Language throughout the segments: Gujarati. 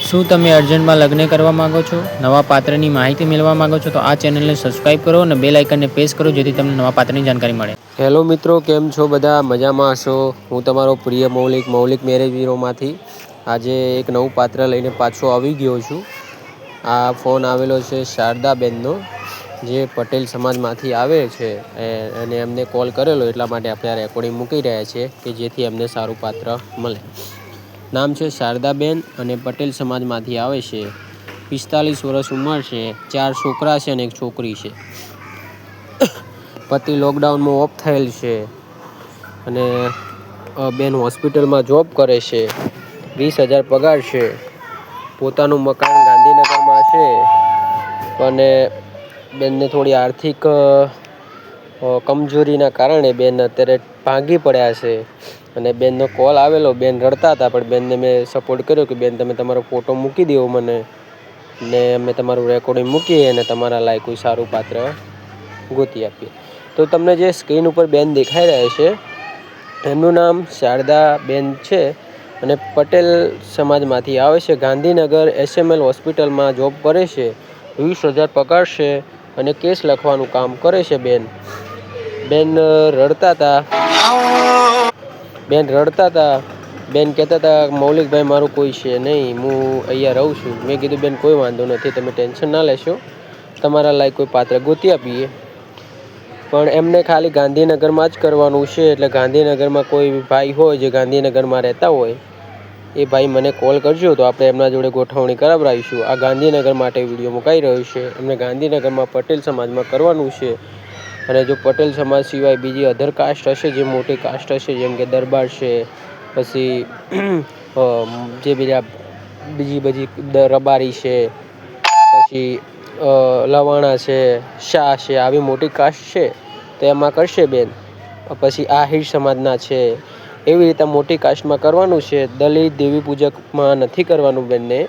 શું તમે અર્જન્ટમાં લગ્ન કરવા માંગો છો? નવા પાત્રની માહિતી મેળવવા માંગો છો? તો આ ચેનલને સબસ્ક્રાઇબ કરો અને બેલ આઇકનને પ્રેસ કરો જેથી તમને નવા પાત્રની જાણકારી મળે. હેલો મિત્રો, કેમ છો બધા? મજામાં હશો? હું તમારો પ્રિય મૌલિક મેરેજ બ્યુરોમાંથી આજે એક નવું પાત્ર લઈને પાછો આવી ગયો છું. આ ફોન આવેલો છે શારદાબેનનો, જે પટેલ સમાજમાંથી આવે છે, અને એમને કોલ કરેલો એટલા માટે આપણે આ રેકોર્ડિંગ મૂકી રહ્યા છીએ કે જેથી એમને સારું પાત્ર મળે. નામ છે શારદાબેન અને પટેલ સમાજમાંથી આવે છે. 45 વર્ષ ઉંમર છે. 4 છોકરા છે અને 1 છોકરી છે. પતિ લોકડાઉનમાં ઓફ થયેલ છે અને બેન હોસ્પિટલમાં જોબ કરે છે. 20,000 પગાર છે. પોતાનું મકાન ગાંધીનગરમાં છે અને બેનને થોડી આર્થિક કમજોરીના કારણે બેન અત્યારે ભાંગી પડ્યા છે. અને બેનનો કોલ આવેલો, બેન રડતા હતા, પણ બેનને મેં સપોર્ટ કર્યો કે બેન તમે તમારો ફોટો મૂકી દો મને, ને અમે તમારું રેકોર્ડિંગ મૂકીએ અને તમારા લાયક કોઈ સારું પાત્ર ગોતી આપીએ. તો તમને જે સ્ક્રીન ઉપર બેન દેખાઈ રહ્યા છે એમનું નામ શારદાબેન છે અને પટેલ સમાજમાંથી આવે છે. ગાંધીનગર SML હોસ્પિટલમાં જોબ કરે છે. 20,000 પગાર છે અને કેસ લખવાનું કામ કરે છે. બેન રડતા હતા. બેન કહેતા હતા મૌલિકભાઈ મારું કોઈ છે નહીં, હું અહીંયા રહું છું. મેં કીધું બેન કોઈ વાંધો નથી, તમે ટેન્શન ના લેશો, તમારા લાયક કોઈ પાત્ર ગોતી આપીએ. પણ એમને ખાલી ગાંધીનગરમાં જ કરવાનું છે. એટલે ગાંધીનગરમાં કોઈ ભાઈ હોય જે ગાંધીનગરમાં રહેતા હોય એ ભાઈ મને કોલ કરજો, તો આપણે એમના જોડે ગોઠવણી કરાવડાવીશું. આ ગાંધીનગર માટે વિડીયો મુકાઈ રહ્યો છે. એમને ગાંધીનગરમાં પટેલ સમાજમાં કરવાનું છે. અને જો પટેલ સમાજ સિવાય બીજી અધર કાસ્ટ હશે, જે મોટી કાસ્ટ હશે, જેમ કે દરબાર છે, પછી જે બીજી રબારી છે, પછી લવાણા છે, શાહ છે, આવી મોટી કાસ્ટ છે તો એમાં કરશે બેન. પછી આહિર સમાજના છે, એવી રીતે મોટી કાસ્ટમાં કરવાનું છે. દલિત દેવી પૂજકમાં નથી કરવાનું બેનને.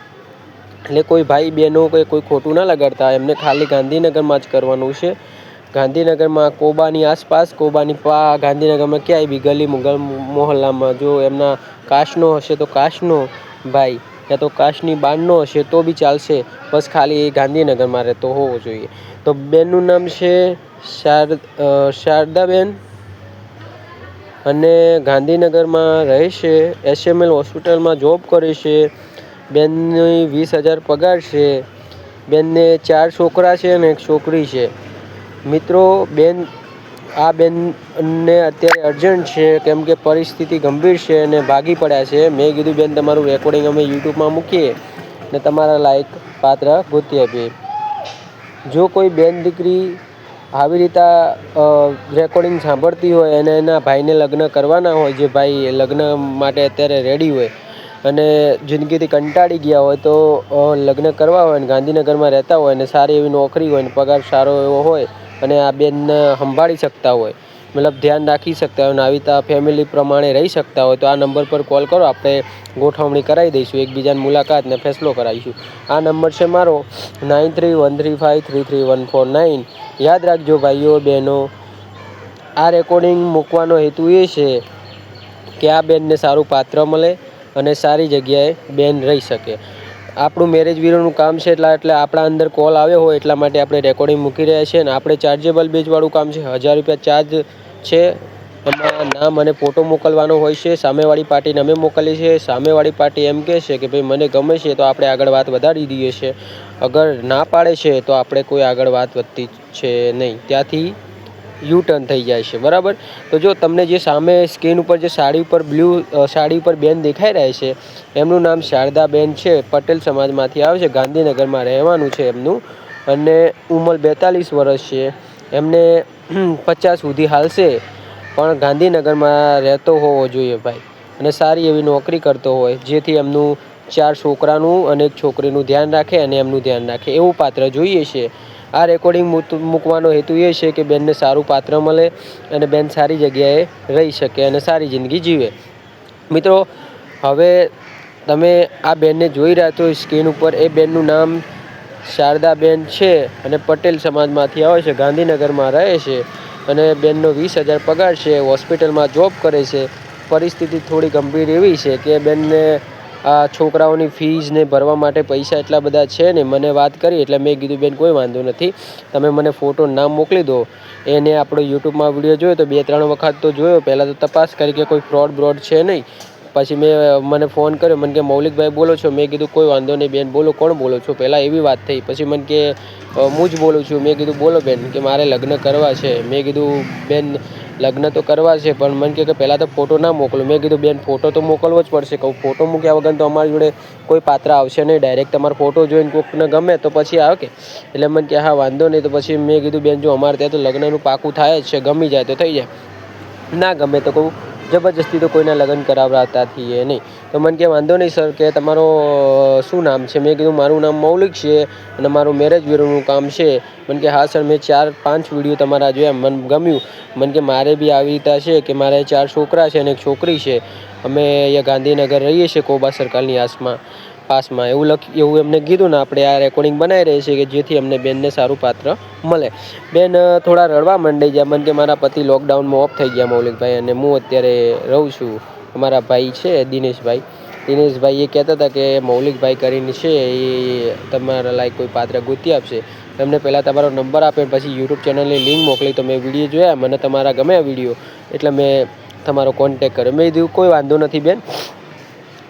એટલે કોઈ ભાઈ બહેનો કોઈ ખોટું ના લગાડતા, એમને ખાલી ગાંધીનગરમાં જ કરવાનું છે. ગાંધીનગરમાં કોબાની આસપાસ, ગાંધીનગરમાં ક્યાંય બી ગલી મોહલ્લામાં જો એમના કાસ્ટનો હશે તો કાસ્ટનો ભાઈ, યા તો કાસ્ટની બહારનો હશે તો બી ચાલશે, બસ ખાલી એ ગાંધીનગરમાં રહેતો હોવો જોઈએ. તો બેનનું નામ છે શારદાબેન અને ગાંધીનગરમાં રહે છે. SML હોસ્પિટલમાં જોબ કરે છે. બેનની 20,000 પગાર છે. બેનને 4 છોકરા છે અને 1 છોકરી છે. મિત્રો, આ બેનને અત્યારે અર્જન્ટ છે, કેમ કે પરિસ્થિતિ ગંભીર છે અને ભાગી પડ્યા છે. મેં કીધું બેન તમારું રેકોર્ડિંગ અમે યુટ્યુબમાં મૂકીએ ને તમારા લાયક પાત્ર ગોતી આપીએ. જો કોઈ બેન દીકરી આવી રીતે રેકોર્ડિંગ સાંભળતી હોય અને એના ભાઈને લગ્ન કરવાના હોય, જે ભાઈ લગ્ન માટે અત્યારે રેડી હોય અને જિંદગીથી કંટાળી ગયા હોય, તો લગ્ન કરવા હોય ને ગાંધીનગરમાં રહેતા હોય ને સારી એવી નોકરી હોય ને પગાર સારો એવો હોય અને આ બેનને સંભાળી શકતા હોય, મતલબ ધ્યાન રાખી શકતા હોય અને આવી રીતે ફેમિલી પ્રમાણે રહી શકતા હોય, તો આ નંબર પર કોલ કરો, આપણે ગોઠવણી કરાવી દઈશું, એકબીજાની મુલાકાતને ફેસલો કરાવીશું. આ નંબર છે મારો 9313533149. યાદ રાખજો ભાઈઓ બહેનો, આ રેકોર્ડિંગ મૂકવાનો હેતુ એ છે કે આ બેનને સારું પાત્ર મળે અને સારી જગ્યાએ બેન રહી શકે. આપણું મેરેજ બ્યુરોનું કામ છે, એટલે આપણા અંદર કોલ આવ્યો હોય એટલા માટે આપણે રેકોર્ડિંગ મૂકી રહ્યા છીએ. અને આપણે ચાર્જેબલ બેઝવાળું કામ છે. 1,000 રૂપિયા ચાર્જ છે. એમાં નામ અને ફોટો મોકલવાનો હોય છે. સામેવાળી પાર્ટીને અમે મોકલીએ છીએ. સામેવાળી પાર્ટી એમ કહે છે કે ભાઈ મને ગમે છે તો આપણે આગળ વાત વધારી દઈએ છીએ. અગર ના પાડે છે તો આપણે કોઈ આગળ વાત વધતી છે નહીં, ત્યાંથી યુ-ટર્ન થઈ જાય છે. બરાબર? તો જો તમને જે સામે સ્ક્રીન ઉપર જે બ્લુ સાડી ઉપર બેન દેખાઈ રહ્યા છે, એમનું નામ શારદાબેન છે. પટેલ સમાજમાંથી આવે છે. ગાંધીનગરમાં રહેવાનું છે એમનું, અને ઉંમર 42 વર્ષ છે. એમને 50 સુધી હાલશે, પણ ગાંધીનગરમાં રહેતો હોવો જોઈએ ભાઈ, અને સારી એવી નોકરી કરતો હોય, જેથી એમનું 4 છોકરાનું અને 1 છોકરીનું ધ્યાન રાખે અને એમનું ધ્યાન રાખે એવું પાત્ર જોઈએ છે. આ રેકોર્ડિંગ મૂકવાનો હેતુ એ છે કે બેનને સારું પાત્ર મળે અને બેન સારી જગ્યાએ રહી શકે અને સારી જિંદગી જીવે. મિત્રો, હવે તમે આ બેનને જોઈ રહ્યા છો સ્ક્રીન ઉપર, એ બેનનું નામ શારદાબેન છે અને પટેલ સમાજમાંથી આવે છે. ગાંધીનગરમાં રહે છે અને બેનનો 20,000 પગાર છે. હોસ્પિટલમાં જોબ કરે છે. પરિસ્થિતિ થોડી ગંભીર એવી છે કે બેનને આ છોકરાઓની ફીસ ને ભરવા માટે પૈસા એટલા બધા છે ને મને વાત કરી, એટલે મેં કીધું બેન કોઈ વાંધો નથી, તમે મને ફોટો નામ મોકલી દો. એને આપણો યુટ્યુબમાં વિડીયો જોયો તો 2-3 વખત તો જોયો. પહેલાં તો તપાસ કરી કે કોઈ ફ્રોડ છે નહીં. પછી મને ફોન કર્યો, મને કે મૌલિકભાઈ બોલો છો? મેં કીધું કોઈ વાંધો નહીં બેન, બોલો કોણ બોલો છો? પહેલાં એવી વાત થઈ. પછી મને કે હું જ બોલું છું. મેં કીધું બોલો બેન, કે મારે લગ્ન કરવા છે. મેં કીધું બેન લગ્ન તો કરવા છે, પણ મને કે પહેલાં તો ફોટો ના મોકલો. મેં કીધું બેન ફોટો તો મોકલવો જ પડશે. કહું ફોટો મૂક્યા વગર તો અમારી જોડે કોઈ પાત્ર આવશે નહીં. ડાયરેક્ટ તમારો ફોટો જોઈને કોઈકને ગમે તો પછી આવે કે. એટલે મને કે હા વાંધો નહીં. તો પછી મેં કીધું બેન જો અમારે ત્યાં તો લગ્નનું પાકું થાય જ છે, ગમી જાય તો થઈ જાય, ના ગમે તો કહું જબરજસ્તી તો કોઈના લગ્ન કરાવતા થઈએ નહીં. તો મને કે વાંધો નહીં સર, કે તમારો શું નામ છે? મેં કીધું મારું નામ મૌલિક છે અને મારું મેરેજ બ્યુરોનું કામ છે. મને કે હા સર, મેં 4-5 વિડીયો તમારા જોયા, મને ગમ્યું. મને કે મારે બી આવી રીતે છે કે મારે 4 છોકરા છે અને 1 છોકરી છે. અમે અહીંયા ગાંધીનગર રહીએ છીએ, કોબા સર્કલની પાસમાં. એવું એમને કીધું ને આપણે આ રેકોર્ડિંગ બનાવી રહી છીએ કે જેથી અમને બેનને સારું પાત્ર મળે. બેન થોડા રડવા માંડી ગયા. મને કે મારા પતિ લોકડાઉનમાં ઓફ થઈ ગયા મૌલિકભાઈ, અને હું અત્યારે રહું છું. અમારા ભાઈ છે દિનેશભાઈ એ કહેતા હતા કે મૌલિકભાઈ કરીને છે, એ તમારા લાયક કોઈ પાત્ર ગોતી આપશે. એમને પહેલાં તમારો નંબર આપે, પછી યુટ્યુબ ચેનલની લિંક મોકલી. તો મેં વિડીયો જોયા, મને તમારા ગમ્યા વિડીયો, એટલે મેં તમારો કોન્ટેક કર્યો. મેં કીધું કોઈ વાંધો નથી બેન,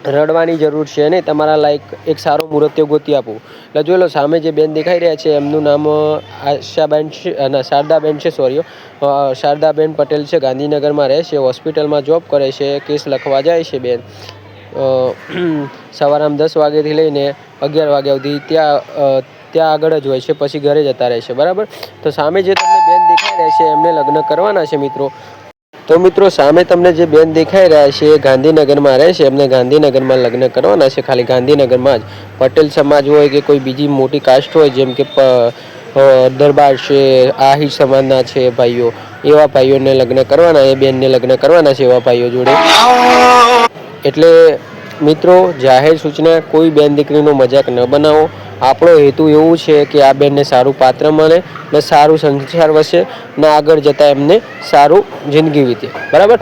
રડવાની જરૂર છે નહીં, તમારા લાયક એક સારો મુહૂર્ત ગોતી આપું. એટલે જોઈ લો સામે જે બેન દેખાઈ રહ્યા છે એમનું નામ આશાબેન છે, ના શારદાબેન છે, સોરી શારદાબેન પટેલ છે. ગાંધીનગરમાં રહે છે, હોસ્પિટલમાં જોબ કરે છે, કેસ લખવા જાય છે બેન. સવારે 10 વાગ્યાથી લઈને 11 વાગ્યા સુધી ત્યાં આગળ જ હોય છે, પછી ઘરે જતા રહે છે. બરાબર. તો સામે જે તમને બેન દેખાઈ રહ્યા છે એમને લગ્ન કરવાના છે મિત્રો. તો મિત્રો સામે તમને જે બેન દેખાઈ રહ્યા છે એ ગાંધીનગરમાં રહે છે, એમને ગાંધીનગરમાં લગ્ન કરવાના છે. ખાલી ગાંધીનગરમાં જ. પટેલ સમાજ હોય કે કોઈ બીજી મોટી કાસ્ટ હોય, જેમ કે દરબાર છે, આહિર સમાજના છે ભાઈઓ, એવા ભાઈઓને લગ્ન કરવાના, એ બેનને લગ્ન કરવાના છે એવા ભાઈઓ જોડે. એટલે મિત્રો જાહેર સૂચના, કોઈ બેન દીકરીનો મજાક ન બનાવો. આપણો હેતુ એવું છે કે આ બેનને સારું પાત્ર મળે ને સારું સંસ્કાર વસે ને આગળ જતાં એમને સારું જિંદગી વીતે. બરાબર.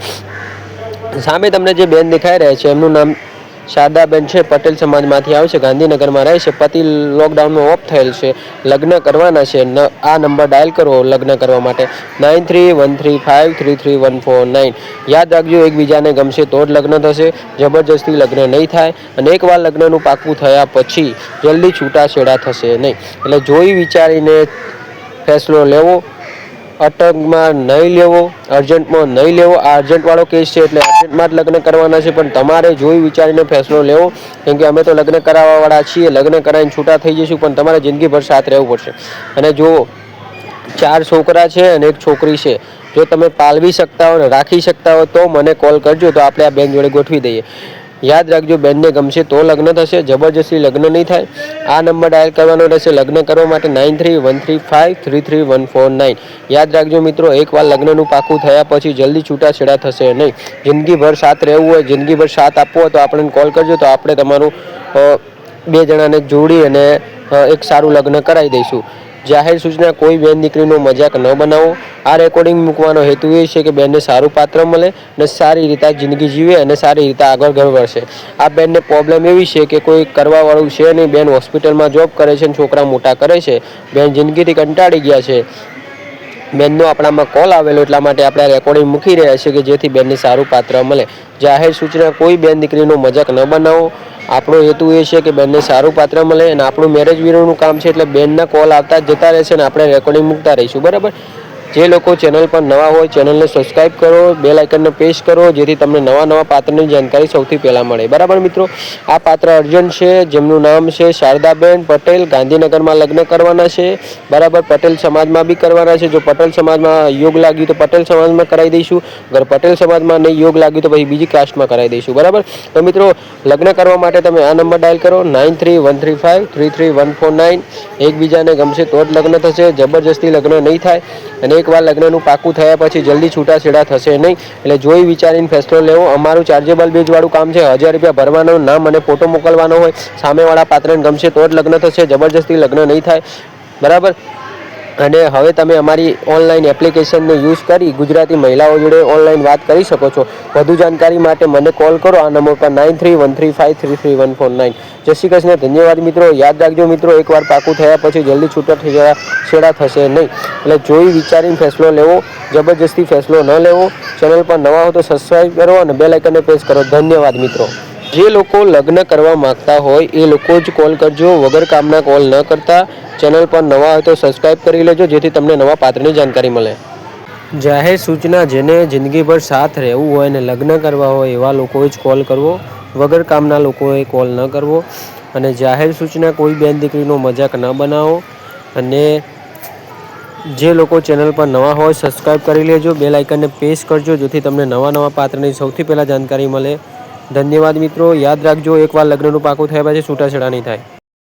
સામે તમને જે બેન દેખાઈ રહ્યા છે એમનું નામ શારદાબેન છે, પટેલ સમાજમાંથી આવે છે, ગાંધીનગરમાં રહે છે, પતિ લોકડાઉનમાં ઓફ થયેલ છે, લગ્ન કરવાના છે. આ નંબર ડાયલ કરો લગ્ન કરવા માટે, 9313533149. યાદ રાખજો, એકબીજાને ગમશે તો જ લગ્ન થશે, જબરજસ્તી લગ્ન નહીં થાય. અને એકવાર લગ્નનું પાકું થયા પછી જલ્દી છૂટાછેડા થશે નહીં. એટલે જોઈ વિચારીને ફેસલો લેવો, અટકમાં નહીં લેવો, અર્જન્ટમાં નહીં લેવો. આ અર્જન્ટવાળો કેસ છે એટલે અર્જન્ટમાં જ લગ્ન કરવાના છે, પણ તમારે જોઈ વિચારીને ફેસલો લેવો. કેમ કે અમે તો લગ્ન કરાવવાવાળા છીએ, લગ્ન કરાવીને છૂટા થઈ જઈશું, પણ તમારે જિંદગીભર સાથ રહેવું પડશે. અને જો 4 છોકરા છે અને 1 છોકરી છે, જો તમે પાલવી શકતા હો ને રાખી શકતા હો તો મને કોલ કરજો, તો આપણે આ બેન જોડે ગોઠવી દઈએ. યાદ રાખજો, બેનને ગમશે તો લગ્ન થશે, જબરજસ્તી લગ્ન નહીં થાય. આ નંબર ડાયલ કરવાનો રહેશે લગ્ન કરવા માટે, 9313533149. યાદ રાખજો મિત્રો, એકવાર લગ્નનું પાકું થયા પછી જલ્દી છૂટાછેડા થશે નહીં. જિંદગીભર સાથ રહેવું હોય, જિંદગીભર સાથ આપવો હોય તો આપણને કોલ કરજો, તો આપણે તમારું 2 જણાને જોડી અને એક સારું લગ્ન કરાવી દઈશું. જાહેર સૂચના, કોઈ બેન દીકરીનો મજાક ન બનાવો. આ રેકોર્ડિંગ મૂકવાનો હેતુ એ છે કે બેનને સારું પાત્ર મળે ને સારી રીતે જિંદગી જીવે અને સારી રીતે આગળ વધશે. આ બેનને પ્રોબ્લેમ એવી છે કે કોઈ કરવાવાળું છે નહીં. બેન હોસ્પિટલમાં જોબ કરે છે અને છોકરા મોટા કરે છે. બેન જિંદગીથી કંટાળી ગયા છે. બેનનો આપણામાં કોલ આવેલો, એટલા માટે આપણે રેકોર્ડિંગ મૂકી રહ્યા છીએ કે જેથી બેનને સારું પાત્ર મળે. જાહેર સૂચના, કોઈ બેન દીકરીનો મજાક ન બનાવો. આપણો હેતુ એ છે કે બેનને સારું પાત્ર મળે, અને આપણું મેરેજ બ્યુરોનું કામ છે એટલે બેનના કોલ આવતા જ જતા રહેશે ને આપણે રેકોર્ડિંગ મૂકતા રહીશું. બરાબર. જે લોકો ચેનલ પર નવા હોય ચેનલને સબસ્ક્રાઈબ કરો, બેલ આઇકનને પ્રેસ કરો, જેથી તમને નવા પાત્રની જાણકારી સૌથી પહેલાં મળે. બરાબર મિત્રો. આ પાત્ર અર્જન્ટ છે, જેમનું નામ છે શારદાબેન પટેલ, ગાંધીનગરમાં લગ્ન કરવાના છે. બરાબર. પટેલ સમાજમાં બી કરવાના છે. જો પટેલ સમાજમાં યોગ લાગ્યું તો પટેલ સમાજમાં કરાવી દઈશું, અગર પટેલ સમાજમાં નહીં યોગ લાગ્યું તો પછી બીજી કાસ્ટમાં કરાવી દઈશું. બરાબર. તો મિત્રો લગ્ન કરવા માટે તમે આ નંબર ડાયલ કરો, 9313533149. એકબીજાને ગમશે તો જ લગ્ન થશે, જબરજસ્તી લગ્ન નહીં થાય. અને એકવાર લગ્નનું પાકું થયા પછી જલ્દી છૂટાછેડા થશે નહીં. એટલે જોઈ વિચારીને ફેસલો લેવો. અમારું ચાર્જેબલ બેઝવાળું કામ છે. 1000 રૂપિયા ભરવાનો, નામ અને ફોટો મોકલવાનો હોય. સામેવાળા પાત્રને ગમશે તો જ લગ્ન થશે, જબરજસ્તી લગ્ન નહીં થાય. બરાબર. અને હવે તમે અમારી ઓનલાઈન એપ્લિકેશનનો યુઝ કરી ગુજરાતી મહિલાઓ જોડે ઓનલાઈન વાત કરી શકો છો. વધુ જાણકારી માટે મને કોલ કરો આ નંબર પર 9313533149. જય શ્રી કૃષ્ણ. ધન્યવાદ મિત્રો. યાદ રાખજો મિત્રો, એકવાર પાકું થયા પછી જલ્દી છૂટા થશે નહીં. એટલે જોઈ વિચારીને ફેસલો લેવો, જબરજસ્તી ફેસલો ન લેવો. ચેનલ પર નવા હો તો સબસ્ક્રાઈબ કરો અને બેલ આઇકનને પ્રેસ કરો. ધન્યવાદ મિત્રો. જે લોકો લગ્ન કરવા માગતા હોય એ લોકો જ કોલ કરજો, વગર કામના કોલ ન કરતા. ચેનલ પર નવા હોય તો સબસ્ક્રાઈબ કરી લેજો જેથી તમને નવા પાત્રની જાણકારી મળે. જાહેર સૂચના, જેને જિંદગીભર સાથ રહેવું હોય અને લગ્ન કરવા હોય એવા લોકોએ જ કોલ કરવો, વગર કામના લોકોએ કોલ ન કરવો. અને જાહેર સૂચના, કોઈ બેન દીકરીનો મજાક ન બનાવો. અને જે લોકો ચેનલ પર નવા હોય સબસ્ક્રાઈબ કરી લેજો, બેલ આઇકનને પ્રેસ કરજો જેથી તમને નવા પાત્રની સૌથી પહેલાં જાણકારી મળે. ધન્યવાદ મિત્રો. યાદ રાખજો, એકવાર લગ્નનું પાકું થયા પછી છૂટાછેડા નહીં થાય.